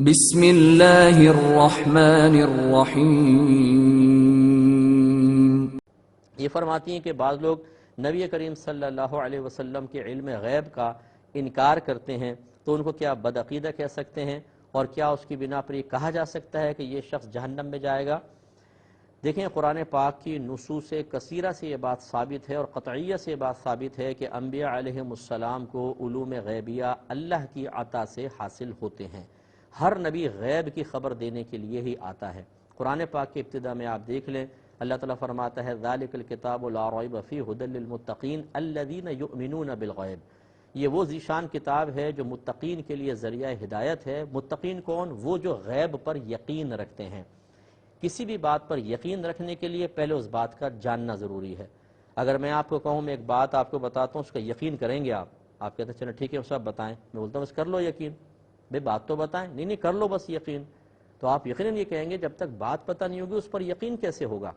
بسم اللہ الرحمن الرحیم۔ یہ فرماتی ہیں کہ بعض لوگ نبی کریم صلی اللہ علیہ وسلم کے علم غیب کا انکار کرتے ہیں، تو ان کو کیا بدعقیدہ کہہ سکتے ہیں، اور کیا اس کی بنا پر یہ کہا جا سکتا ہے کہ یہ شخص جہنم میں جائے گا؟ دیکھیں، قرآن پاک کی نصوص کثیرہ سے یہ بات ثابت ہے اور قطعیہ سے یہ بات ثابت ہے کہ انبیاء علیہم السلام کو علوم غیبیہ اللہ کی عطا سے حاصل ہوتے ہیں۔ ہر نبی غیب کی خبر دینے کے لیے ہی آتا ہے۔ قرآن پاک کی ابتدا میں آپ دیکھ لیں، اللہ تعالیٰ فرماتا ہے ذَلِكَ الْكِتَابُ لَا رَيْبَ فِيهِ هُدًى لِّلْمُتَّقِينَ الَّذِينَ يُؤْمِنُونَ بِالْغَيْبِ۔ یہ وہ ذیشان کتاب ہے جو متقین کے لیے ذریعہ ہدایت ہے۔ متقین کون؟ وہ جو غیب پر یقین رکھتے ہیں۔ کسی بھی بات پر یقین رکھنے کے لیے پہلے اس بات کا جاننا ضروری ہے۔ اگر میں آپ کو کہوں، میں ایک بات آپ کو بتاتا ہوں، اس کا یقین کریں گے آپ کہتے ہیں چلو ٹھیک ہے صاحب بتائیں، میں بولتا ہوں بس کر لو یقین، بھئی بات تو بتائیں، نہیں کر لو بس یقین، تو آپ یقیناً یہ کہیں گے جب تک بات پتہ نہیں ہوگی اس پر یقین کیسے ہوگا؟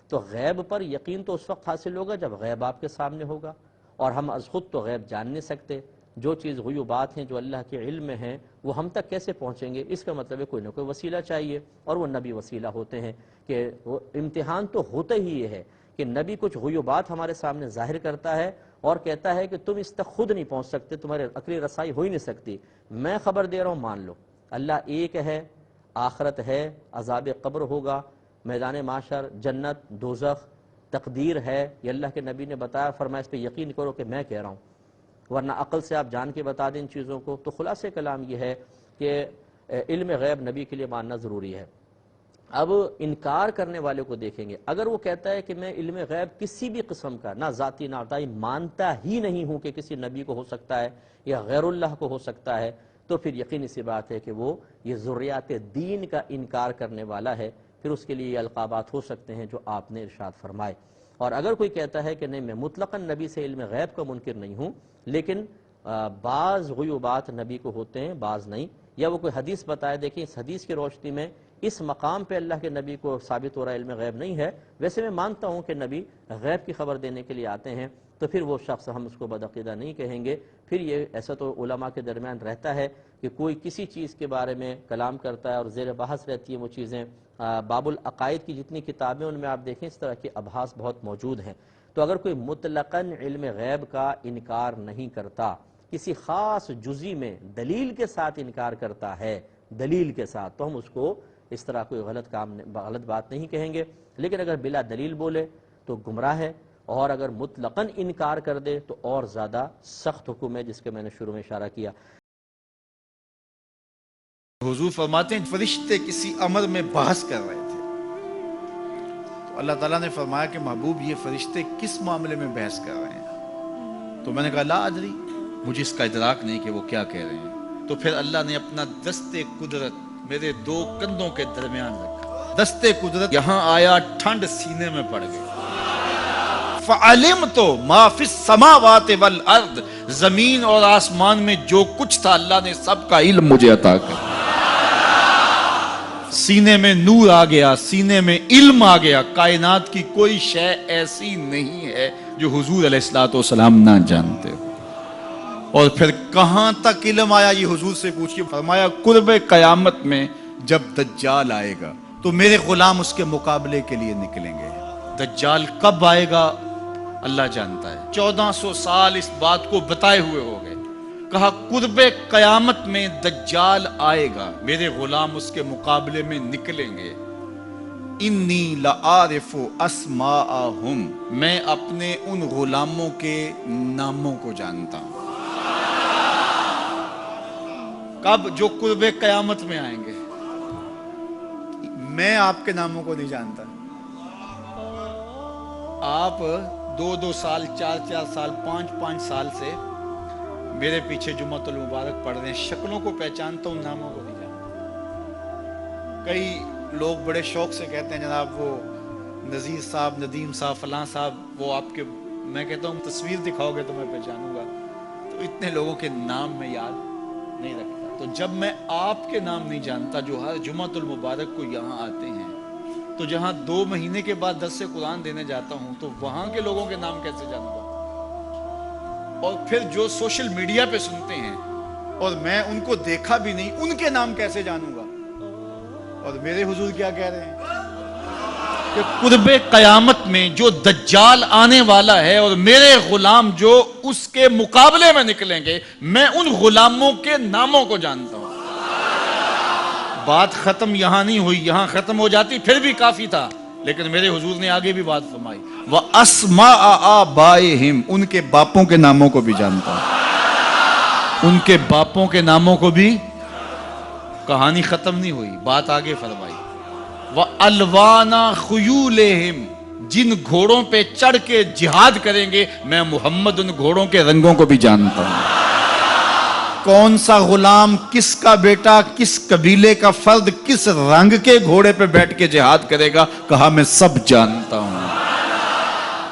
تو غیب پر یقین تو اس وقت حاصل ہوگا جب غیب آپ کے سامنے ہوگا، اور ہم از خود تو غیب جان نہیں سکتے۔ جو چیز غیوبات ہیں، جو اللہ کے علم میں ہیں، وہ ہم تک کیسے پہنچیں گے؟ اس کا مطلب ہے کوئی نہ کوئی وسیلہ چاہیے، اور وہ نبی وسیلہ ہوتے ہیں۔ کہ وہ امتحان تو ہوتا ہی یہ ہے کہ نبی کچھ غیوبات ہمارے سامنے ظاہر کرتا ہے اور کہتا ہے کہ تم اس تک خود نہیں پہنچ سکتے، تمہارے عقلی رسائی ہو ہی نہیں سکتی، میں خبر دے رہا ہوں مان لو۔ اللہ ایک ہے، آخرت ہے، عذاب قبر ہوگا، میدان محشر، جنت، دوزخ، تقدیر ہے، یہ اللہ کے نبی نے بتایا، فرمایا اس پہ یقین کرو کہ میں کہہ رہا ہوں، ورنہ عقل سے آپ جان کے بتا دیں ان چیزوں کو۔ تو خلاصہ کلام یہ ہے کہ علم غیب نبی کے لیے ماننا ضروری ہے۔ اب انکار کرنے والے کو دیکھیں گے، اگر وہ کہتا ہے کہ میں علم غیب کسی بھی قسم کا، نہ ذاتی نہ عطائی، مانتا ہی نہیں ہوں کہ کسی نبی کو ہو سکتا ہے یا غیر اللہ کو ہو سکتا ہے، تو پھر یقینی سی بات ہے کہ وہ یہ ذریات دین کا انکار کرنے والا ہے۔ پھر اس کے لیے یہ القابات ہو سکتے ہیں جو آپ نے ارشاد فرمائے۔ اور اگر کوئی کہتا ہے کہ نہیں میں مطلقاً نبی سے علم غیب کا منکر نہیں ہوں، لیکن بعض غیوبات نبی کو ہوتے ہیں بعض نہیں، یا وہ کوئی حدیث بتائے، دیکھیں اس حدیث کی روشنی میں اس مقام پہ اللہ کے نبی کو ثابت ہو رہا ہے علم غیب نہیں ہے، ویسے میں مانتا ہوں کہ نبی غیب کی خبر دینے کے لیے آتے ہیں، تو پھر وہ شخص ہم اس کو بدعقیدہ نہیں کہیں گے۔ پھر یہ ایسا تو علماء کے درمیان رہتا ہے کہ کوئی کسی چیز کے بارے میں کلام کرتا ہے اور زیر بحث رہتی ہیں وہ چیزیں۔ باب العقائد کی جتنی کتابیں ان میں آپ دیکھیں اس طرح کے ابحاث بہت موجود ہیں۔ تو اگر کوئی مطلقاً علم غیب کا انکار نہیں کرتا، کسی خاص جزئی میں دلیل کے ساتھ انکار کرتا ہے، دلیل کے ساتھ، تو ہم اس کو اس طرح کوئی غلط بات نہیں کہیں گے۔ لیکن اگر بلا دلیل بولے تو گمراہ ہے، اور اگر مطلقاً انکار کر دے تو اور زیادہ سخت حکم ہے، جس کے میں نے شروع میں اشارہ کیا۔ حضور فرماتے ہیں فرشتے کسی امر میں بحث کر رہے تھے، تو اللہ تعالیٰ نے فرمایا کہ محبوب یہ فرشتے کس معاملے میں بحث کر رہے ہیں؟ تو میں نے کہا لا ادری، مجھے اس کا ادراک نہیں کہ وہ کیا کہہ رہے ہیں۔ تو پھر اللہ نے اپنا دست قدرت میرے دو کندھوں کے درمیان رکھا، دست قدرت یہاں آیا، ٹھنڈ سینے میں پڑ گئی۔ فَعَلِمْتُ مَا فِي السَّمَاوَاتِ وَالْأَرْضِ، زمین اور آسمان میں جو کچھ تھا اللہ نے سب کا علم مجھے عطا کر، سینے میں نور آ گیا، سینے میں علم آ گیا۔ کائنات کی کوئی شے ایسی نہیں ہے جو حضور علیہ السلام نہ جانتے ہو۔ اور پھر کہاں تک علم آیا یہ حضور سے پوچھئے، فرمایا قرب قیامت میں جب دجال آئے گا تو میرے غلام اس کے مقابلے کے لیے نکلیں گے۔ دجال کب آئے گا اللہ جانتا ہے۔ 1400 سال اس بات کو بتائے ہوئے ہو گئے، کہا قرب قیامت میں دجال آئے گا، میرے غلام اس کے مقابلے میں نکلیں گے۔ انی لعارف اسماءہم، میں اپنے ان غلاموں کے ناموں کو جانتا ہوں۔ کب؟ جو قرب قیامت میں آئیں گے۔ میں آپ کے ناموں کو نہیں جانتا۔ آپ 2 سال 4 سال 5 سال سے میرے پیچھے جمعۃ المبارک پڑھ رہے ہیں، شکلوں کو پہچانتا ہوں، ناموں کو نہیں جانتا۔ کئی لوگ بڑے شوق سے کہتے ہیں جناب وہ نذیر صاحب، ندیم صاحب، فلاں صاحب، وہ آپ کے، میں کہتا ہوں تصویر دکھاؤ گے تو میں پہچانوں گا۔ تو اتنے لوگوں کے نام میں یاد نہیں رکھتا۔ تو جب میں آپ کے نام نہیں جانتا جو ہر جمعۃ المبارک کو یہاں آتے ہیں، تو جہاں 2 مہینے کے بعد درس قرآن دینے جاتا ہوں تو وہاں کے لوگوں کے نام کیسے جانوں گا؟ اور پھر جو سوشل میڈیا پہ سنتے ہیں اور میں ان کو دیکھا بھی نہیں، ان کے نام کیسے جانوں گا؟ اور میرے حضور کیا کہہ رہے ہیں کہ قرب قیامت میں جو دجال آنے والا ہے اور میرے غلام جو اس کے مقابلے میں نکلیں گے، میں ان غلاموں کے ناموں کو جانتا ہوں۔ بات ختم یہاں نہیں ہوئی، یہاں ختم ہو جاتی پھر بھی کافی تھا، لیکن میرے حضور نے آگے بھی بات فرمائی، وَأَسْمَاءَ آبَائِهِمْ، ان کے باپوں کے ناموں کو بھی جانتا ہوں، ان کے باپوں کے ناموں کو بھی۔ کہانی ختم نہیں ہوئی، بات آگے فرمائی، وَأَلْوَانَ خُيُولِهِمْ، جن گھوڑوں پہ چڑھ کے جہاد کریں گے میں محمد ان گھوڑوں کے رنگوں کو بھی جانتا ہوں۔ کون سا غلام، کس کا بیٹا، کس قبیلے کا فرد کس رنگ کے گھوڑے پہ بیٹھ کے جہاد کرے گا، کہا میں سب جانتا ہوں۔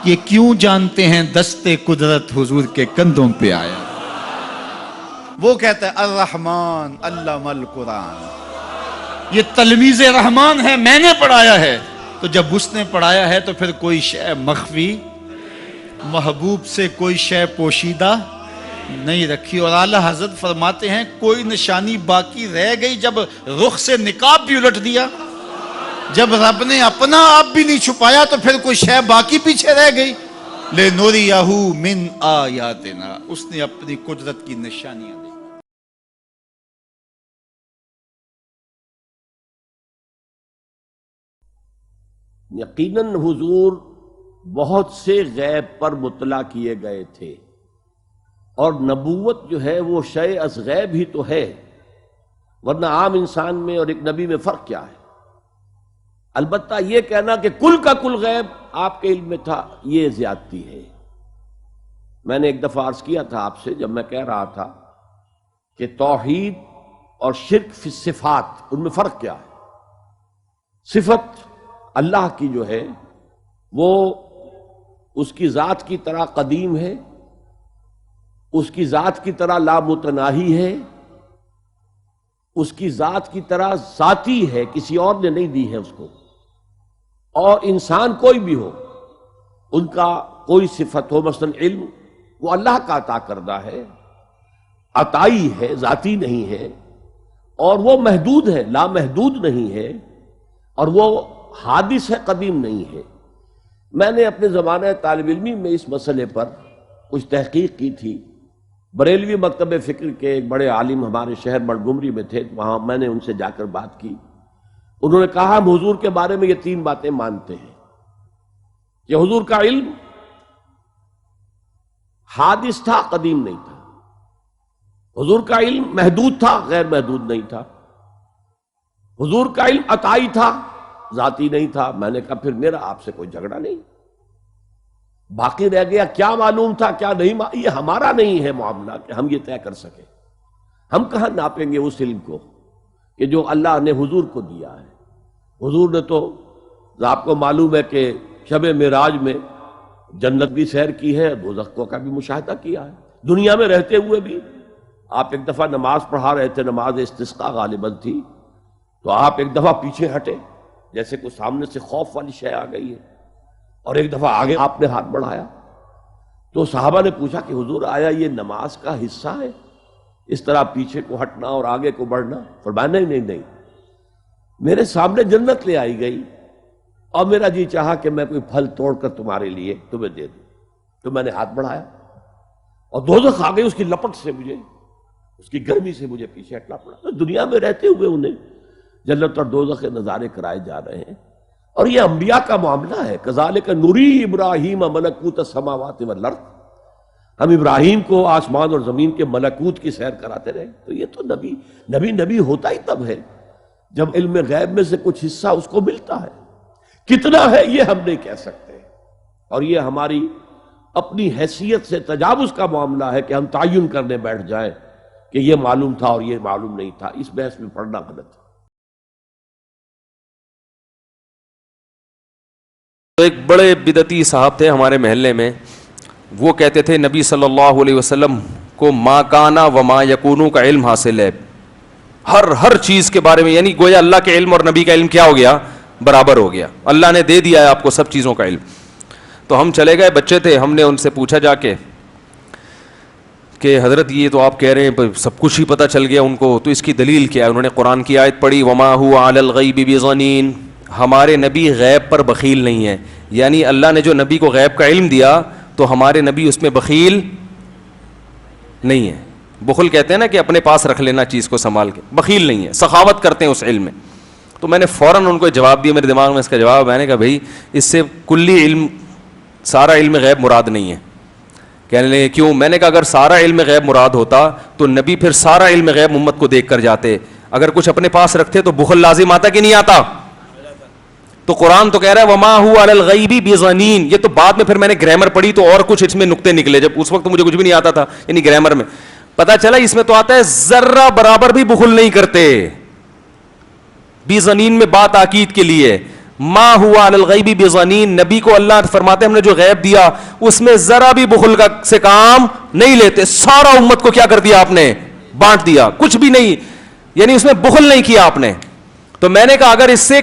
یہ کیوں جانتے ہیں؟ دستے قدرت حضور کے کندھوں پہ آیا۔ وہ کہتا ہے الرحمن علم القرآن، یہ تلمیذ رحمان ہے، میں نے پڑھایا ہے۔ تو جب اس نے پڑھایا ہے تو پھر کوئی شے مخفی، محبوب سے کوئی شے پوشیدہ نہیں رکھی۔ اور اعلیٰ حضرت فرماتے ہیں کوئی نشانی باقی رہ گئی جب رخ سے نقاب بھی الٹ دیا، جب رب نے اپنا آپ بھی نہیں چھپایا تو پھر کوئی شے باقی پیچھے رہ گئی۔ لِنُرِيَهُ مِنْ آیاتنا، اس نے اپنی قدرت کی نشانیاں دی۔ یقیناً حضور بہت سے غیب پر مطلع کیے گئے تھے، اور نبوت جو ہے وہ شے از غیب ہی تو ہے، ورنہ عام انسان میں اور ایک نبی میں فرق کیا ہے؟ البتہ یہ کہنا کہ کل کا کل غیب آپ کے علم میں تھا، یہ زیادتی ہے۔ میں نے ایک دفعہ عرض کیا تھا آپ سے، جب میں کہہ رہا تھا کہ توحید اور شرک فی الصفات، ان میں فرق کیا ہے؟ صفت اللہ کی جو ہے وہ اس کی ذات کی طرح قدیم ہے، اس کی ذات کی طرح لامتناہی ہے، اس کی ذات کی طرح ذاتی ہے، کسی اور نے نہیں دی ہے اس کو۔ اور انسان کوئی بھی ہو، ان کا کوئی صفت ہو، مثلا علم، وہ اللہ کا عطا کردہ ہے، عطائی ہے، ذاتی نہیں ہے، اور وہ محدود ہے، لامحدود نہیں ہے، اور وہ حادث ہے، قدیم نہیں ہے۔ میں نے اپنے زمانہ طالب علمی میں اس مسئلے پر کچھ تحقیق کی تھی۔ بریلوی مکتب فکر کے ایک بڑے عالم ہمارے شہر منٹگومری میں تھے، وہاں میں نے ان سے جا کر بات کی۔ انہوں نے کہا ہم حضور کے بارے میں یہ 3 باتیں مانتے ہیں کہ حضور کا علم حادث تھا، قدیم نہیں تھا، حضور کا علم محدود تھا، غیر محدود نہیں تھا، حضور کا علم عطائی تھا، ذاتی نہیں تھا۔ میں نے کہا پھر میرا آپ سے کوئی جھگڑا نہیں، باقی رہ گیا کیا معلوم تھا کیا نہیں، یہ ہمارا نہیں ہے معاملہ کہ ہم یہ طے کر سکیں۔ ہم کہاں ناپیں گے اس علم کو کہ جو اللہ نے حضور کو دیا ہے؟ حضور نے تو آپ کو معلوم ہے کہ شب معراج میں جنت بھی سیر کی ہے، دوزخ کا بھی مشاہدہ کیا ہے۔ دنیا میں رہتے ہوئے بھی آپ ایک دفعہ نماز پڑھا رہے تھے، نماز استسقاء غالباً تھی، تو آپ ایک دفعہ پیچھے ہٹے جیسے کوئی سامنے سے خوف والی شے آ گئی ہے، اور ایک دفعہ آگے آپ نے ہاتھ بڑھایا۔ تو صحابہ نے پوچھا کہ حضور آیا یہ نماز کا حصہ ہے، اس طرح پیچھے کو ہٹنا اور آگے کو بڑھنا؟ فرمایا نہیں، میرے سامنے جنت لے آئی گئی اور میرا جی چاہا کہ میں کوئی پھل توڑ کر تمہارے لیے تمہیں دے دوں، تو میں نے ہاتھ بڑھایا اور دوزخ آ گئی، اس کی لپٹ سے مجھے، اس کی گرمی سے مجھے پیچھے ہٹنا پڑا۔ تو دنیا میں رہتے ہوئے انہیں جنت اور دوزخ کے نظارے کرائے جا رہے ہیں، اور یہ انبیاء کا معاملہ ہے۔ کذالک نوری ابراہیم ملکوت السماوات والارض، ہم ابراہیم کو آسمان اور زمین کے ملکوت کی سیر کراتے رہے۔ تو یہ تو نبی ہوتا ہی تب ہے جب علم غیب میں سے کچھ حصہ اس کو ملتا ہے۔ کتنا ہے یہ ہم نہیں کہہ سکتے، اور یہ ہماری اپنی حیثیت سے تجاوز کا معاملہ ہے کہ ہم تعین کرنے بیٹھ جائیں کہ یہ معلوم تھا اور یہ معلوم نہیں تھا۔ اس بحث میں پڑھنا غلط ہے۔ تو ایک بڑے بدعتی صاحب تھے ہمارے محلے میں، وہ کہتے تھے نبی صلی اللہ علیہ وسلم کو ما کانا و ما یکونو کا علم حاصل ہے، ہر چیز کے بارے میں، یعنی گویا اللہ کے علم اور نبی کا علم کیا ہو گیا؟ برابر ہو گیا، اللہ نے دے دیا ہے آپ کو سب چیزوں کا علم۔ تو ہم چلے گئے، بچے تھے، ہم نے ان سے پوچھا جا کے کہ حضرت یہ تو آپ کہہ رہے ہیں سب کچھ ہی پتہ چل گیا ان کو، تو اس کی دلیل کیا ہے؟ انہوں نے قرآن کی آیت پڑھی وما هو علی الغیب بضنین، ہمارے نبی غیب پر بخیل نہیں ہے، یعنی اللہ نے جو نبی کو غیب کا علم دیا تو ہمارے نبی اس میں بخیل نہیں ہے۔ بخل کہتے ہیں نا کہ اپنے پاس رکھ لینا چیز کو سنبھال کے، بخیل نہیں ہے، سخاوت کرتے ہیں اس علم میں۔ تو میں نے فوراً ان کو جواب دیا، میرے دماغ میں اس کا جواب، میں نے کہا بھائی اس سے کلی علم، سارا علم غیب مراد نہیں ہے۔ کہنے لگے کیوں؟ میں نے کہا اگر سارا علم غیب مراد ہوتا تو نبی پھر سارا علم غیب امت کو دیکھ کر جاتے، اگر کچھ اپنے پاس رکھتے تو بخل لازم آتا کہ نہیں آتا؟ تو قرآن تو کہہ رہا ہے وما هو علی الغیب بضنین، یہ تو بعد میں پھر میں نے گرامر پڑھی تو اور کچھ اس میں نقطے نکلے، جب اس وقت مجھے کچھ بھی نہیں آتا تھا، یعنی گرامر میں پتا چلا اس میں تو آتا ہے ذرہ برابر بھی بخل نہیں کرتے، بضنین میں بات تاکید کے لیے، ما ہوا علی الغیب بضنین، نبی کو اللہ فرماتے ہیں ہم نے جو غیب دیا اس میں ذرا بھی بخل کا سے کام نہیں لیتے، سارا امت کو کیا کر دیا آپ نے؟ بانٹ دیا، کچھ بھی نہیں، یعنی اس میں بخل نہیں کیا آپ نے۔ تو میں نے کہا اگر اس سے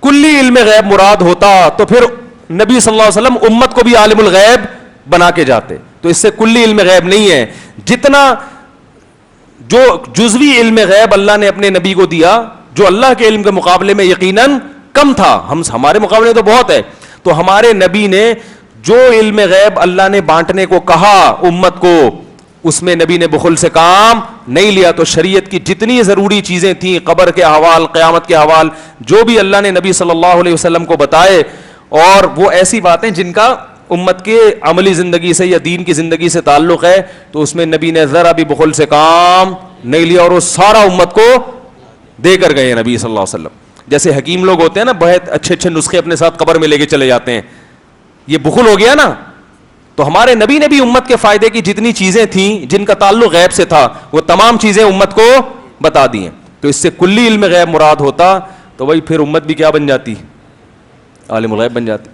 کلی علم غیب مراد ہوتا تو پھر نبی صلی اللہ علیہ وسلم امت کو بھی عالم الغیب بنا کے جاتے، تو اس سے کلی علم غیب نہیں ہے، جتنا جو جزوی علم غیب اللہ نے اپنے نبی کو دیا جو اللہ کے علم کے مقابلے میں یقیناً کم تھا، ہمارے مقابلے میں تو بہت ہے، تو ہمارے نبی نے جو علم غیب اللہ نے بانٹنے کو کہا امت کو اس میں نبی نے بخل سے کام نہیں لیا۔ تو شریعت کی جتنی ضروری چیزیں تھیں، قبر کے احوال، قیامت کے احوال، جو بھی اللہ نے نبی صلی اللہ علیہ وسلم کو بتائے، اور وہ ایسی باتیں جن کا امت کے عملی زندگی سے یا دین کی زندگی سے تعلق ہے، تو اس میں نبی نے ذرا بھی بخل سے کام نہیں لیا اور وہ سارا امت کو دے کر گئے نبی صلی اللہ علیہ وسلم۔ جیسے حکیم لوگ ہوتے ہیں نا، بہت اچھے اچھے نسخے اپنے ساتھ قبر میں لے کے چلے جاتے ہیں، یہ بخل ہو گیا نا۔ تو ہمارے نبی نے بھی امت کے فائدے کی جتنی چیزیں تھیں جن کا تعلق غیب سے تھا وہ تمام چیزیں امت کو بتا دی ہیں۔ تو اس سے کلی علم غیب مراد ہوتا تو وہی پھر امت بھی کیا بن جاتی؟ عالم الغیب بن جاتی۔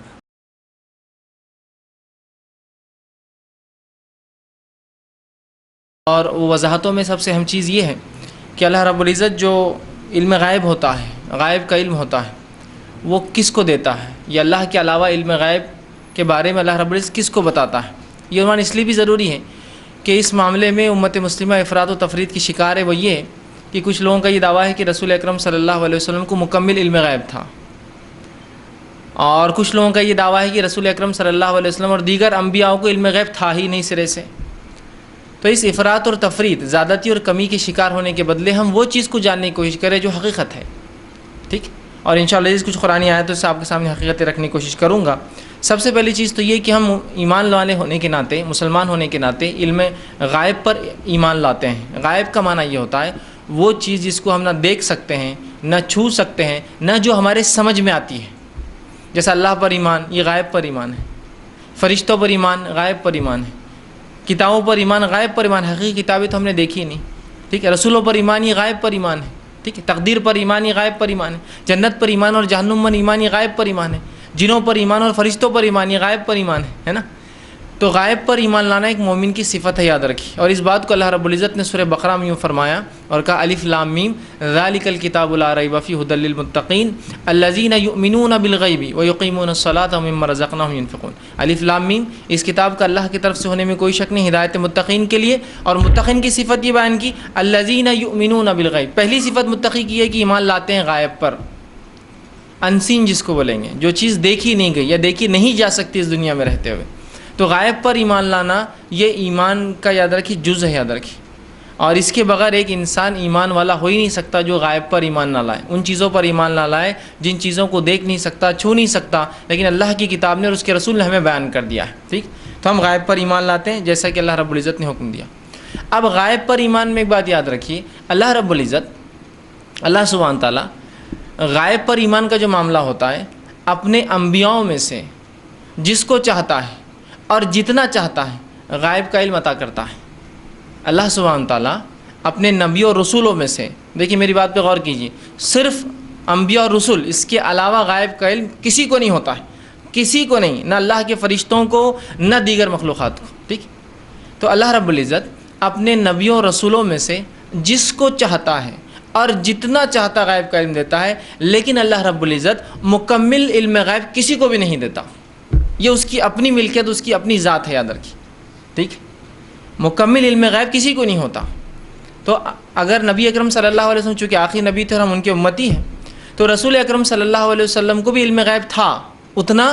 اور وضاحتوں میں سب سے اہم چیز یہ ہے کہ اللہ رب العزت جو علم غائب ہوتا ہے، غائب کا علم ہوتا ہے، وہ کس کو دیتا ہے، یا اللہ کے علاوہ علم غائب کے بارے میں اللہ رب العزت کس کو بتاتا ہے۔ یہ عنوان اس لیے بھی ضروری ہے کہ اس معاملے میں امت مسلمہ افراط و تفرید کی شکار ہے۔ وہ یہ ہے کہ کچھ لوگوں کا یہ دعویٰ ہے کہ رسول اکرم صلی اللہ علیہ وسلم کو مکمل علم غیب تھا، اور کچھ لوگوں کا یہ دعویٰ ہے کہ رسول اکرم صلی اللہ علیہ وسلم اور دیگر انبیاء کو علم غیب تھا ہی نہیں سرے سے۔ تو اس افراط اور تفرید، زیادتی اور کمی کے شکار ہونے کے بدلے ہم وہ چیز کو جاننے کی کوشش کریں جو حقیقت ہے، ٹھیک۔ اور انشاءاللہ کچھ قرآنی آیتوں سے آپ کے سامنے حقیقتیں رکھنے کی کوشش کروں گا۔ سب سے پہلی چیز تو یہ کہ ہم ایمان والے ہونے کے ناطے، مسلمان ہونے کے ناطے علم غائب پر ایمان لاتے ہیں۔ غائب کا معنی یہ ہوتا ہے وہ چیز جس کو ہم نہ دیکھ سکتے ہیں، نہ چھو سکتے ہیں، نہ جو ہمارے سمجھ میں آتی ہے۔ جیسا اللہ پر ایمان، یہ غائب پر ایمان ہے۔ فرشتوں پر ایمان، غائب پر ایمان ہے۔ کتابوں پر ایمان، غائب پر ایمان۔ حقیقی کتابیں تو ہم نے دیکھی نہیں، ٹھیک ہے۔ رسولوں پر ایمان، یہ غائب پر ایمان ہے، ٹھیک ہے۔ تقدیر پر ایمان، یہ غائب پر ایمان ہے۔ جنت پر ایمان اور جہنم پر ایمان، یہ غائب پر ایمان ہے۔ جنوں پر ایمان اور فرشتوں پر ایمان، یہ غائب پر ایمان ہے نا۔ تو غائب پر ایمان لانا ایک مومن کی صفت ہے، یاد رکھیے۔ اور اس بات کو اللہ رب العزت نے سورہ بقرہ میں یوں فرمایا اور کہا الف لام میم ذالک الکتاب لا ریب فیہ ھدی للمتقین الذین یؤمنون بالغیب ویقیمون الصلاۃ ومما رزقناہم ینفقون۔ الف لام میم، اس کتاب کا اللہ کی طرف سے ہونے میں کوئی شک نہیں، ہدایت متقین کے لیے۔ اور متقین کی صفت یہ بیان کی الذین یؤمنون بالغیب۔ پہلی صفت متقی کی ہے کہ ایمان لاتے ہیں غائب پر، انسین جس کو بولیں گے، جو چیز دیکھی نہیں گئی یا دیکھی نہیں جا سکتی اس دنیا میں رہتے ہوئے۔ تو غائب پر ایمان لانا یہ ایمان کا یاد رکھیے جز ہے، یاد رکھیے۔ اور اس کے بغیر ایک انسان ایمان والا ہو ہی نہیں سکتا جو غائب پر ایمان نہ لائے، ان چیزوں پر ایمان نہ لائے جن چیزوں کو دیکھ نہیں سکتا، چھو نہیں سکتا، لیکن اللہ کی کتاب نے اور اس کے رسول نے ہمیں بیان کر دیا ہے، ٹھیک۔ تو ہم غائب پر ایمان لاتے ہیں جیسا کہ اللہ رب العزت نے حکم دیا۔ اب غائب پر ایمان میں ایک بات یاد رکھیے، اللہ رب العزت، اللہ سبحانہ تعالیٰ غائب پر ایمان کا جو معاملہ ہوتا ہے اپنے انبیاؤں میں سے جس کو چاہتا ہے اور جتنا چاہتا ہے غائب کا علم عطا کرتا ہے۔ اللہ سبحانہ تعالیٰ اپنے نبیوں اور رسولوں میں سے، دیکھیے میری بات پہ غور کیجیے، صرف انبیاء اور رسول، اس کے علاوہ غائب کا علم کسی کو نہیں ہوتا ہے، کسی کو نہیں، نہ اللہ کے فرشتوں کو نہ دیگر مخلوقات کو، ٹھیک۔ تو اللہ رب العزت اپنے نبیوں اور رسولوں میں سے جس کو چاہتا ہے اور جتنا چاہتا غائب کا علم دیتا ہے، لیکن اللہ رب العزت مکمل علم غائب کسی کو بھی نہیں دیتا۔ یہ اس کی اپنی ملکیت، اس کی اپنی ذات ہے، یاد رکھیے، ٹھیک۔ مکمل علم غیب کسی کو نہیں ہوتا. تو اگر نبی اکرم صلی اللہ علیہ وسلم چونکہ آخری نبی تھے اور ہم ان کے امتی ہیں، تو رسول اکرم صلی اللہ علیہ وسلم کو بھی علم غیب تھا اتنا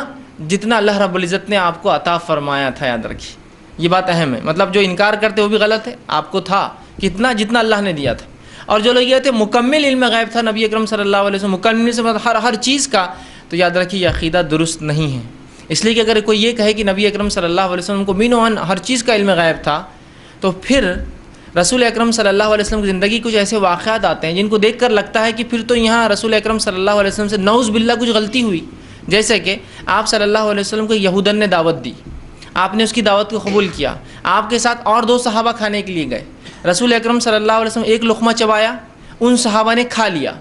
جتنا اللہ رب العزت نے آپ کو عطا فرمایا تھا. یاد رکھیے یہ بات اہم ہے. مطلب جو انکار کرتے وہ بھی غلط ہے، آپ کو تھا کتنا جتنا اللہ نے دیا تھا. اور جو لوگ یہ تھے مکمل علم غیب تھا نبی اکرم صلی اللہ علیہ وسلم، مکمل سے مطلب ہر چیز کا، تو یاد رکھیے یہ عقیدہ درست نہیں ہے. اس لیے کہ اگر کوئی یہ کہے کہ نبی اکرم صلی اللہ علیہ وسلم کو بین و عن ہر چیز کا علم غیب تھا، تو پھر رسول اکرم صلی اللہ علیہ وسلم کی زندگی کچھ ایسے واقعات آتے ہیں جن کو دیکھ کر لگتا ہے کہ پھر تو یہاں رسول اکرم صلی اللہ علیہ وسلم سے نعوذ باللہ کچھ غلطی ہوئی. جیسے کہ آپ صلی اللہ علیہ وسلم کو یہودن نے دعوت دی، آپ نے اس کی دعوت کو قبول کیا، آپ کے ساتھ اور 2 صحابہ کھانے کے لیے گئے. رسول اکرم صلی اللہ علیہ وسلم ایک لقمہ چبایا، ان صحابہ نے کھا لیا.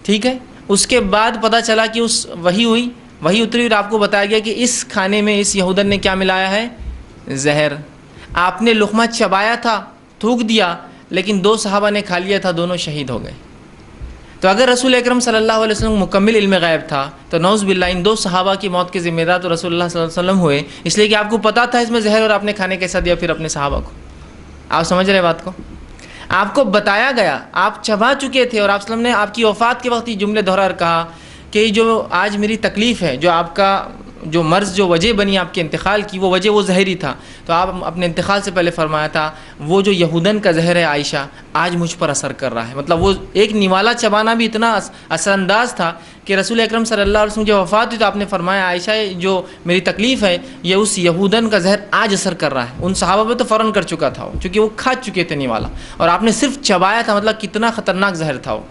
ٹھیک ہے، اس کے بعد پتہ چلا کہ وہی اتری اور آپ کو بتایا گیا کہ اس کھانے میں اس یہودن نے کیا ملایا ہے؟ زہر. آپ نے لقمہ چبایا تھا، تھوک دیا، لیکن 2 صحابہ نے کھا لیا تھا، دونوں شہید ہو گئے. تو اگر رسول اکرم صلی اللہ علیہ وسلم مکمل علم غیب تھا تو نعوذ باللہ ان 2 صحابہ کی موت کے ذمہ دار تو رسول اللہ صلی اللہ علیہ وسلم ہوئے، اس لیے کہ آپ کو پتہ تھا اس میں زہر اور آپ نے کھانے کیسا دیا پھر اپنے صحابہ کو. آپ سمجھ رہے بات کو؟ آپ کو بتایا گیا، آپ چبا چکے تھے، اور آپ صلی اللہ علیہ وسلم نے آپ کی وفات کے وقت یہ جملے دہرا کر کہا کہ جو آج میری تکلیف ہے، جو آپ کا جو مرض جو وجہ بنی آپ کے انتقال کی، وہ وجہ وہ زہری تھا. تو آپ اپنے انتقال سے پہلے فرمایا تھا وہ جو یہودن کا زہر ہے عائشہ آج مجھ پر اثر کر رہا ہے. مطلب وہ ایک نوالا چبانا بھی اتنا اثر انداز تھا کہ رسول اکرم صلی اللہ علیہ وسلم کی وفات ہوئی تو آپ نے فرمایا عائشہ جو میری تکلیف ہے یہ اس یہودن کا زہر آج اثر کر رہا ہے. ان صحابہ پہ تو فوراً کر چکا تھا وہ، چونکہ وہ کھا چکے تھے نوالا، اور آپ نے صرف چبایا تھا. مطلب کتنا خطرناک زہر تھا وہ،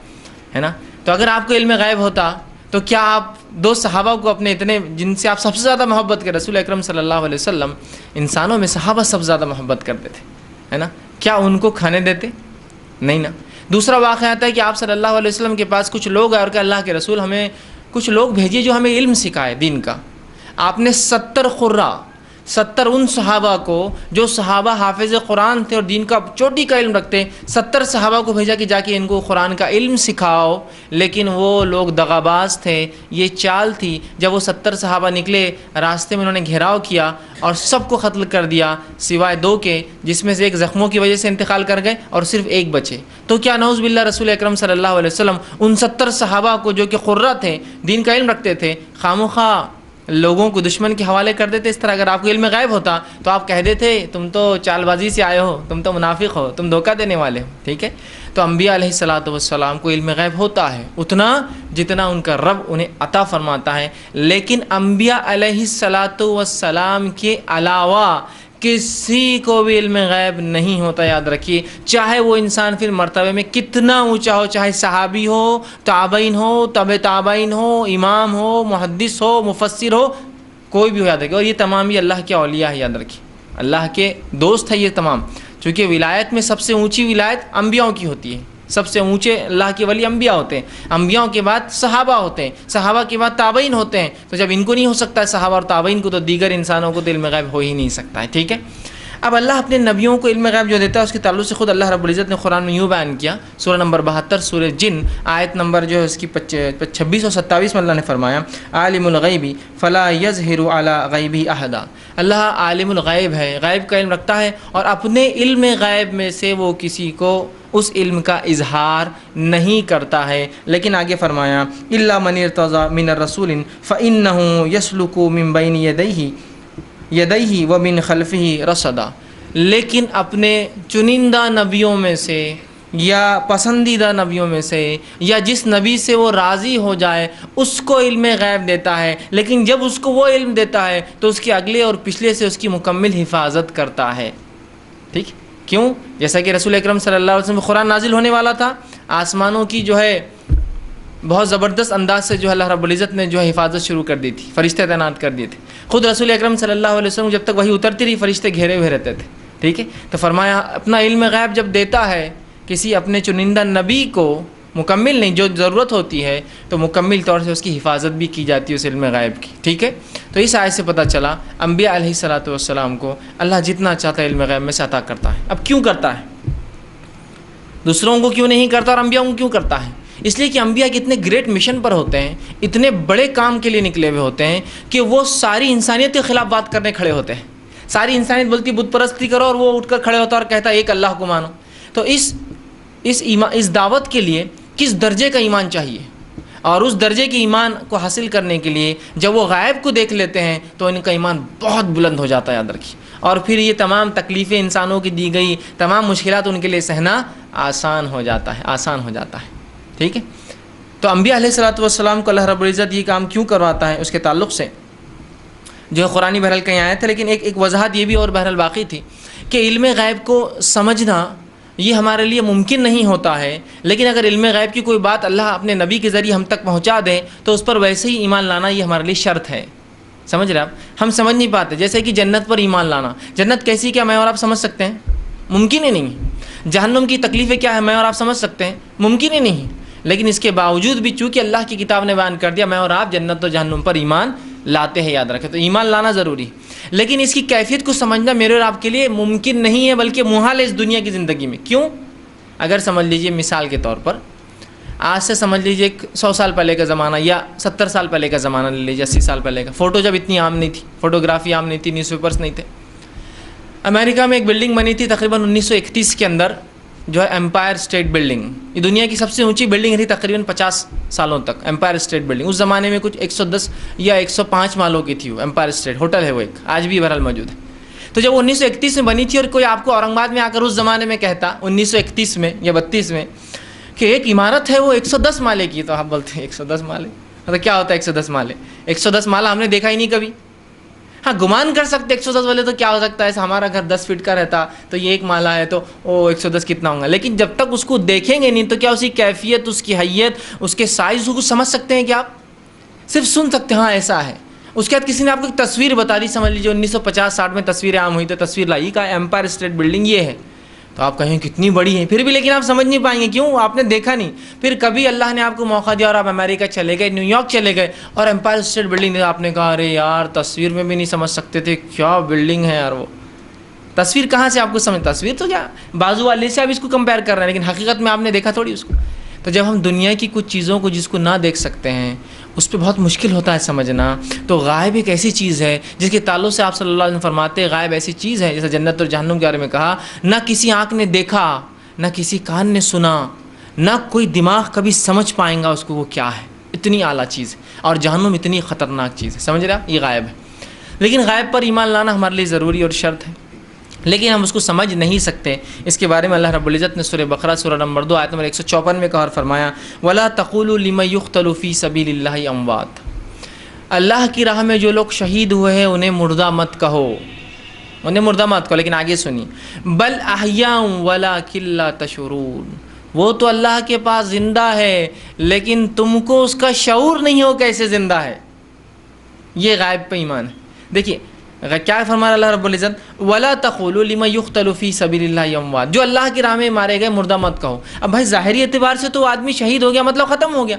ہے نا. تو اگر آپ کو علم غیب ہوتا تو کیا آپ 2 صحابہ کو اپنے اتنے جن سے آپ سب سے زیادہ محبت کریں، رسول اکرم صلی اللہ علیہ وسلم انسانوں میں صحابہ سب سے زیادہ محبت کرتے تھے، ہے نا، کیا ان کو کھانے دیتے؟ نہیں نا. دوسرا واقعہ آتا ہے کہ آپ صلی اللہ علیہ وسلم کے پاس کچھ لوگ آئے اور کہ اللہ کے رسول ہمیں کچھ لوگ بھیجیے جو ہمیں علم سکھائے دین کا. آپ نے 70 قرہ 70 ان صحابہ کو جو صحابہ حافظ قرآن تھے اور دین کا چوٹی کا علم رکھتے، 70 صحابہ کو بھیجا کہ جا کے ان کو قرآن کا علم سکھاؤ. لیکن وہ لوگ دغاباز تھے. یہ چال تھی، جب وہ 70 صحابہ نکلے راستے میں انہوں نے گھیراؤ کیا اور سب کو قتل کر دیا سوائے 2 کے، جس میں سے ایک زخموں کی وجہ سے انتقال کر گئے اور صرف ایک بچے. تو کیا نعوذ باللہ رسول اکرم صلی اللہ علیہ وسلم ان 70 صحابہ کو جو کہ قرہ تھے، دین کا علم رکھتے تھے، خامخواہ لوگوں کو دشمن کے حوالے کر دیتے؟ اس طرح اگر آپ کو علم غیب ہوتا تو آپ کہہ دیتے تم تو چال بازی سے آئے ہو، تم تو منافق ہو، تم دھوکہ دینے والے ہو. ٹھیک ہے، تو انبیاء علیہ الصلاۃ والسلام کو علم غیب ہوتا ہے اتنا جتنا ان کا رب انہیں عطا فرماتا ہے. لیکن انبیاء علیہ الصلاۃ والسلام کے علاوہ کسی کو بھی علم غیب نہیں ہوتا. یاد رکھیے، چاہے وہ انسان پھر مرتبے میں کتنا اونچا ہو، چاہے صحابی ہو، تابعین ہو، تبع تابعین ہو، امام ہو، محدث ہو، مفسر ہو، کوئی بھی ہو. یاد رکھیے، اور یہ تمام ہی اللہ کے اولیاء ہے. یاد رکھیے اللہ کے دوست ہے یہ تمام. چونکہ ولایت میں سب سے اونچی ولایت انبیاء کی ہوتی ہے، سب سے اونچے اللہ کے ولی انبیاء ہوتے ہیں. انبیاء کے بعد صحابہ ہوتے ہیں، صحابہ کے بعد تابعین ہوتے ہیں. تو جب ان کو نہیں ہو سکتا ہے صحابہ اور تابعین کو، تو دیگر انسانوں کو تو علم غیب ہو ہی نہیں سکتا ہے. ٹھیک ہے، اب اللہ اپنے نبیوں کو علم غیب جو دیتا ہے اس کے تعلق سے خود اللہ رب العزت نے قرآن میں یوں بیان کیا. سورہ نمبر 72 سورہ جن آیت نمبر جو ہے اس کی 26 اور 27 میں اللہ نے فرمایا عالم الغیب فلا یظہر علی غیبہ احدا. اللہ عالم الغیب ہے، غیب کا علم رکھتا ہے، اور اپنے علم غیب میں سے وہ کسی کو اس علم کا اظہار نہیں کرتا ہے. لیکن آگے فرمایا الا من ارتضی من الرسول فانہ یسلک من بین یدیہ ومن خلفہ رصدا. لیکن اپنے چنندہ نبیوں میں سے یا پسندیدہ نبیوں میں سے یا جس نبی سے وہ راضی ہو جائے اس کو علم غیب دیتا ہے. لیکن جب اس کو وہ علم دیتا ہے تو اس کے اگلے اور پچھلے سے اس کی مکمل حفاظت کرتا ہے. ٹھیک، کیوں؟ جیسا کہ رسول اکرم صلی اللہ علیہ وسلم قرآن نازل ہونے والا تھا، آسمانوں کی جو ہے بہت زبردست انداز سے جو ہے اللہ رب العزت نے جو ہے حفاظت شروع کر دی تھی، فرشتے تعینات کر دیے تھے. خود رسول اکرم صلی اللہ علیہ وسلم جب تک وحی اترتی رہی فرشتے گھیرے ہوئے رہتے تھے. ٹھیک ہے، تو فرمایا اپنا علم غیب جب دیتا ہے کسی اپنے چنندہ نبی کو، مکمل نہیں، جو ضرورت ہوتی ہے تو مکمل طور سے اس کی حفاظت بھی کی جاتی ہے اس علم غیب کی. ٹھیک ہے، تو اس آیت سے پتہ چلا انبیاء علیہ الصلاۃ والسلام کو اللہ جتنا چاہتا ہے علم غیب میں سے عطا کرتا ہے. اب کیوں کرتا ہے؟ دوسروں کو کیوں نہیں کرتا اور انبیاء کو کیوں کرتا ہے؟ اس لیے کہ انبیاء کے اتنے گریٹ مشن پر ہوتے ہیں، اتنے بڑے کام کے لیے نکلے ہوئے ہوتے ہیں کہ وہ ساری انسانیت کے خلاف بات کرنے کھڑے ہوتے ہیں. ساری انسانیت بولتی بت پرستی کرو اور وہ اٹھ کر کھڑے ہوتا اور کہتا ایک اللہ کو مانو. تو اس دعوت کے لیے کس درجے کا ایمان چاہیے, اور اس درجے کے ایمان کو حاصل کرنے کے لیے جب وہ غائب کو دیکھ لیتے ہیں تو ان کا ایمان بہت بلند ہو جاتا ہے, یاد رکھیے. اور پھر یہ تمام تکلیفیں انسانوں کی دی گئی, تمام مشکلات ان کے لیے سہنا آسان ہو جاتا ہے. ٹھیک ہے, تو انبیاء علیہ الصلوۃ والسلام کو اللہ رب العزت یہ کام کیوں کرواتا ہے, اس کے تعلق سے جو ہے قرآنی بہرحال کہیں آئے تھے, لیکن ایک وضاحت یہ بھی اور بہرحال باقی تھی کہ علم غیب کو سمجھنا یہ ہمارے لیے ممکن نہیں ہوتا ہے, لیکن اگر علم غیب کی کوئی بات اللہ اپنے نبی کے ذریعے ہم تک پہنچا دے تو اس پر ویسے ہی ایمان لانا یہ ہمارے لیے شرط ہے. سمجھ رہے آپ, ہم سمجھ نہیں پاتے. جیسے کہ جنت پر ایمان لانا, جنت کیسی کیا میں اور آپ سمجھ سکتے ہیں؟ ممکن ہی نہیں. جہنم کی تکلیفیں کیا ہے میں اور آپ سمجھ سکتے ہیں؟ ممکن ہی نہیں. لیکن اس کے باوجود بھی چونکہ اللہ کی کتاب نے بیان کر دیا, میں اور آپ جنت و جہنم پر ایمان لاتے ہیں, یاد رکھیں. تو ایمان لانا ضروری, لیکن اس کی کیفیت کو سمجھنا میرے اور آپ کے لیے ممکن نہیں ہے بلکہ محال ہے اس دنیا کی زندگی میں. کیوں؟ اگر سمجھ لیجئے مثال کے طور پر آج سے سمجھ لیجئے 100 سال پہلے کا زمانہ یا 70 سال پہلے کا زمانہ لے لیجیے, 80 سال پہلے کا. فوٹو جب اتنی عام نہیں تھی, فوٹوگرافی عام نہیں تھی, نیوز پیپرز نہیں تھے. امریکہ میں ایک بلڈنگ بنی تھی تقریباً 1931 کے اندر, جو ہے امپائر اسٹیٹ بلڈنگ. یہ دنیا کی سب سے اونچی بلڈنگ تھی تقریباً 50 سالوں تک, امپائر اسٹیٹ بلڈنگ. اس زمانے میں کچھ 110 یا 105 مالوں کی تھی وہ امپائر اسٹیٹ. ہوٹل ہے وہ ایک, آج بھی بہرحال موجود ہے. تو جب 1931 میں بنی تھی اور کوئی آپ کو اورنگ آباد میں آ کر اس زمانے میں کہتا 1931 میں یا 32 میں کہ ایک عمارت ہے وہ 110 مالے کی, تو آپ بولتے ہیں 110 مالے, مطلب کیا ہوتا ہے 110 مالے؟ 110 مالہ ہم نے دیکھا ہی نہیں کبھی. ہاں گمان کر سکتے 110 والے تو کیا ہو سکتا ہے, ایسا ہمارا گھر 10 فٹ کا رہتا تو یہ ایک مالہ ہے تو 110 کتنا ہوگا. لیکن جب تک اس کو دیکھیں گے نہیں تو کیا اس کی کیفیت, اس کی حیت, اس کے سائز کو سمجھ سکتے ہیں کیا آپ؟ صرف سن سکتے ہیں ہاں ایسا ہے. اس کے بعد کسی نے آپ کو ایک تصویر بتا دی, سمجھ لیجیے 1950-60 میں تصویریں عام ہوئی تو تصویر لائی کا امپائر اسٹیٹ بلڈنگ یہ ہے, تو آپ کہیں کتنی بڑی ہے, پھر بھی لیکن آپ سمجھ نہیں پائیں گے. کیوں؟ آپ نے دیکھا نہیں. پھر کبھی اللہ نے آپ کو موقع دیا اور آپ امریکہ چلے گئے, نیو یارک چلے گئے اور امپائر اسٹیٹ بلڈنگ, آپ نے کہا ارے یار تصویر میں بھی نہیں سمجھ سکتے تھے, کیا بلڈنگ ہے یار. وہ تصویر کہاں سے آپ کو سمجھ, تصویر تو کیا بازو والے سے آپ اس کو کمپیئر کر رہے ہیں, لیکن حقیقت میں آپ نے دیکھا تھوڑی اس کو. تو جب ہم دنیا کی کچھ چیزوں کو جس کو نہ دیکھ سکتے ہیں اس پہ بہت مشکل ہوتا ہے سمجھنا. تو غائب ایک ایسی چیز ہے جس کے تعلق سے آپ صلی اللہ علیہ وسلم فرماتے ہیں غائب ایسی چیز ہے, جیسے جنت اور جہنم کے بارے میں کہا, نہ کسی آنکھ نے دیکھا, نہ کسی کان نے سنا, نہ کوئی دماغ کبھی سمجھ پائیں گا اس کو وہ کیا ہے. اتنی اعلیٰ چیز ہے, اور جہنم اتنی خطرناک چیز ہے. سمجھ رہے آپ, یہ غائب ہے. لیکن غائب پر ایمان لانا ہمارے لیے ضروری اور شرط ہے, لیکن ہم اس کو سمجھ نہیں سکتے. اس کے بارے میں اللہ رب العزت نے سورہ بقرہ سورہ نمبر 2 آیت نمبر 154 میں کہا اور فرمایا وَلَا تَقُولُوا لِمَن يُقْتَلُ فِي سَبِيلِ اللَّهِ أَمْوَاتٌ, اللہ کی راہ میں جو لوگ شہید ہوئے ہیں انہیں مردہ مت کہو, انہیں مردہ مت کہو. لیکن آگے سنی بل احیاء ولکن لا تشعرون, وہ تو اللہ کے پاس زندہ ہے لیکن تم کو اس کا شعور نہیں ہو کیسے زندہ ہے. یہ غائب پہ ایمان ہے. دیکھیے کیا فرمایا اللہ رب العزت ولا تقولوا لمن يقتل في سبيل الله اموات, جو اللہ کی راہ میں مارے گئے مردہ مت کہو. اب بھائی ظاہری اعتبار سے تو آدمی شہید ہو گیا مطلب ختم ہو گیا,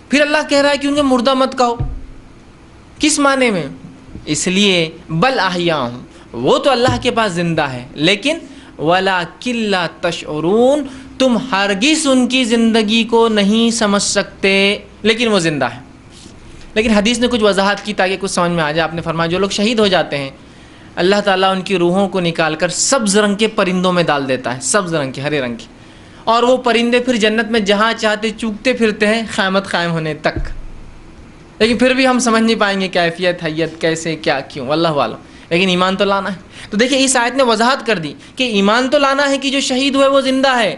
پھر اللہ کہہ رہا ہے کہ ان کے مردہ مت کہو. کس معنی میں؟ اس لیے بل احیاء, وہ تو اللہ کے پاس زندہ ہے لیکن ولکن لا تشعرون, تم ہرگز ان کی زندگی کو نہیں سمجھ سکتے, لیکن وہ زندہ ہے. لیکن حدیث نے کچھ وضاحت کی تاکہ کچھ سمجھ میں آ جائے. آپ نے فرمایا جو لوگ شہید ہو جاتے ہیں اللہ تعالیٰ ان کی روحوں کو نکال کر سبز رنگ کے پرندوں میں ڈال دیتا ہے, سبز رنگ کے, ہرے رنگ کے, اور وہ پرندے پھر جنت میں جہاں چاہتے چوکتے پھرتے ہیں قیامت قائم ہونے تک. لیکن پھر بھی ہم سمجھ نہیں پائیں گے کیفیت, حیت, کیسے, کیا, کیوں, اللہ عالم. لیکن ایمان تو لانا ہے. تو دیکھیں اس آیت نے وضاحت کر دی کہ ایمان تو لانا ہے کہ جو شہید ہوئے وہ زندہ ہے,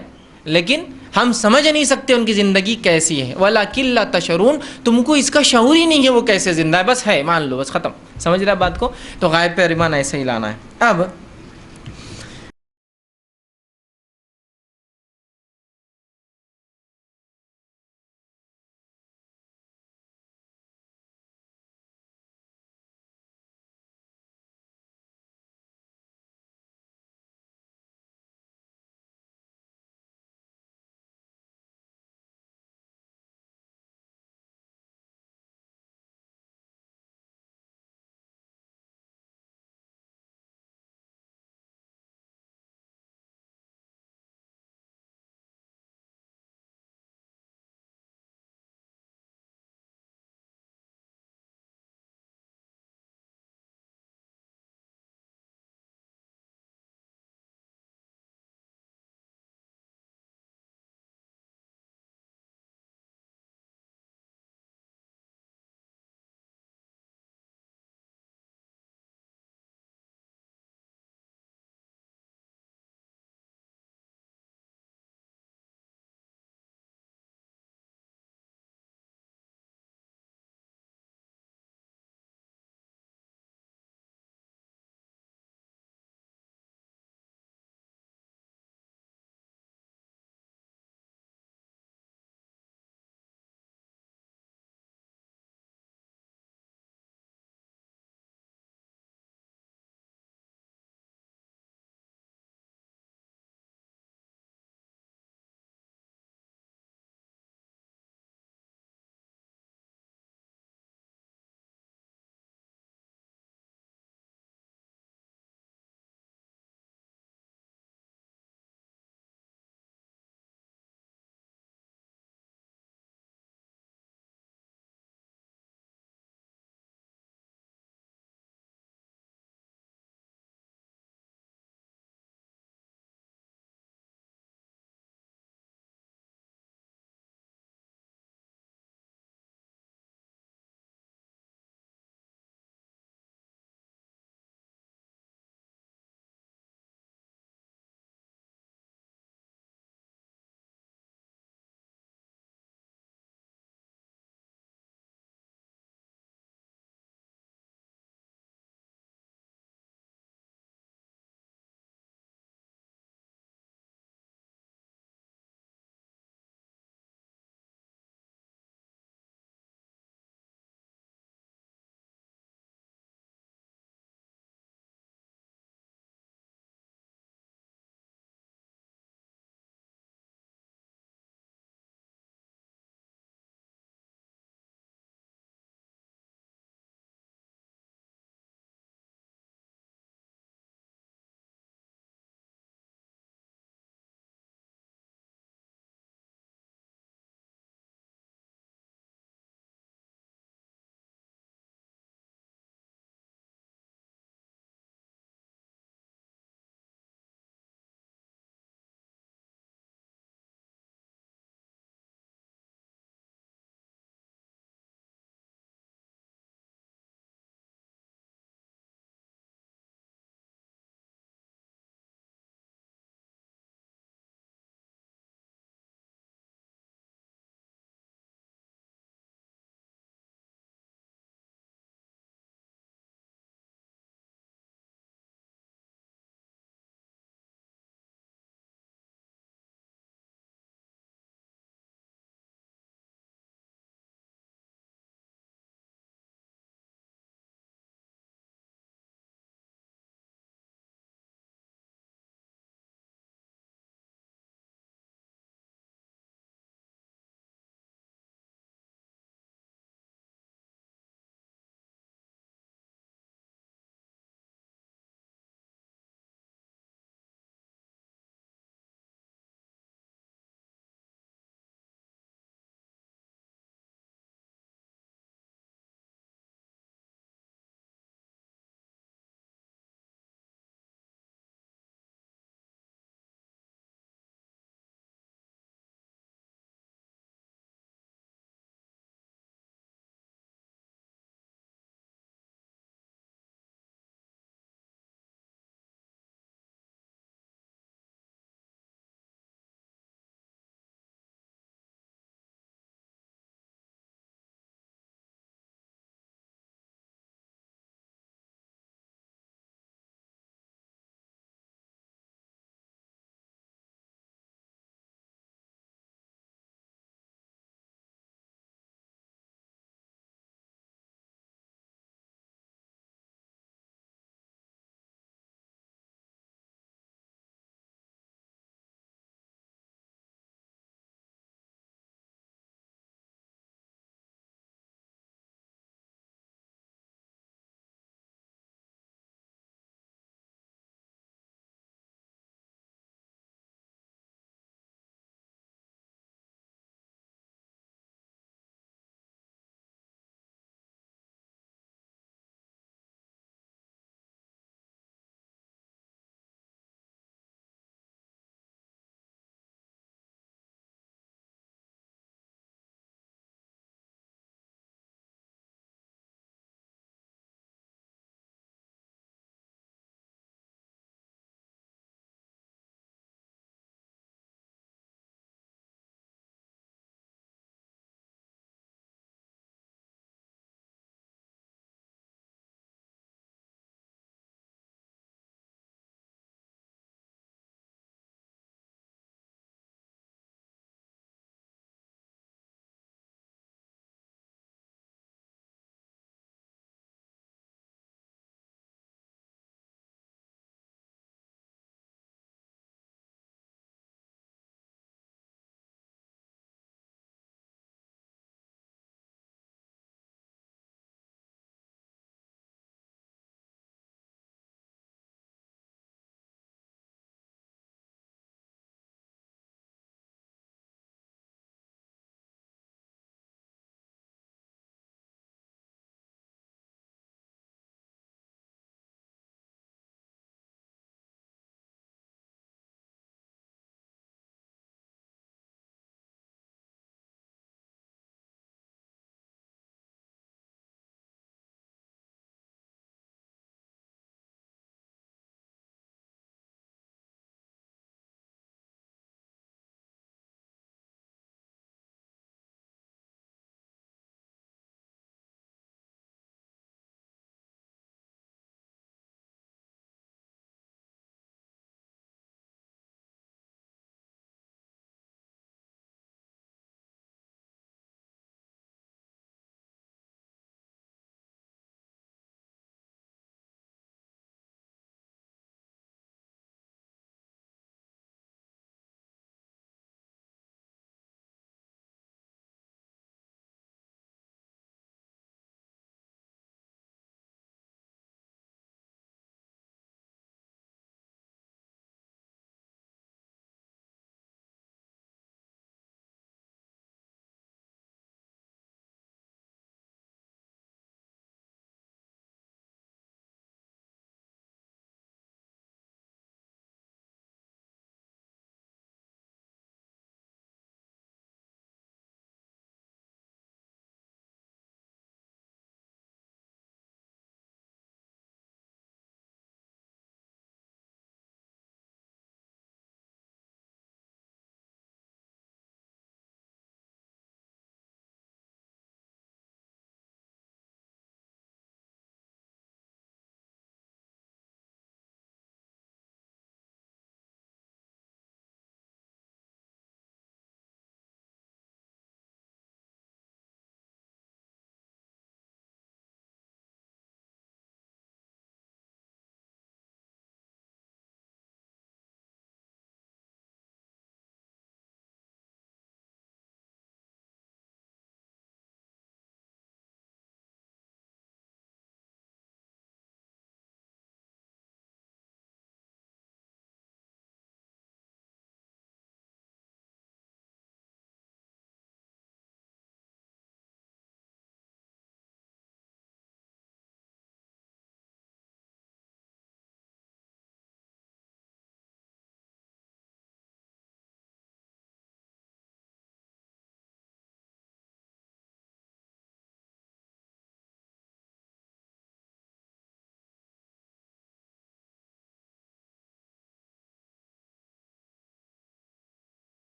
لیکن ہم سمجھ نہیں سکتے ان کی زندگی کیسی ہے. وَلَكِن لَا تَشْعُرُونَ, تم کو اس کا شعور ہی نہیں ہے وہ کیسے زندہ ہے, بس ہے مان لو, بس ختم. سمجھ رہا بات کو؟ تو غائب پر ایمان ایسے ہی لانا ہے. اب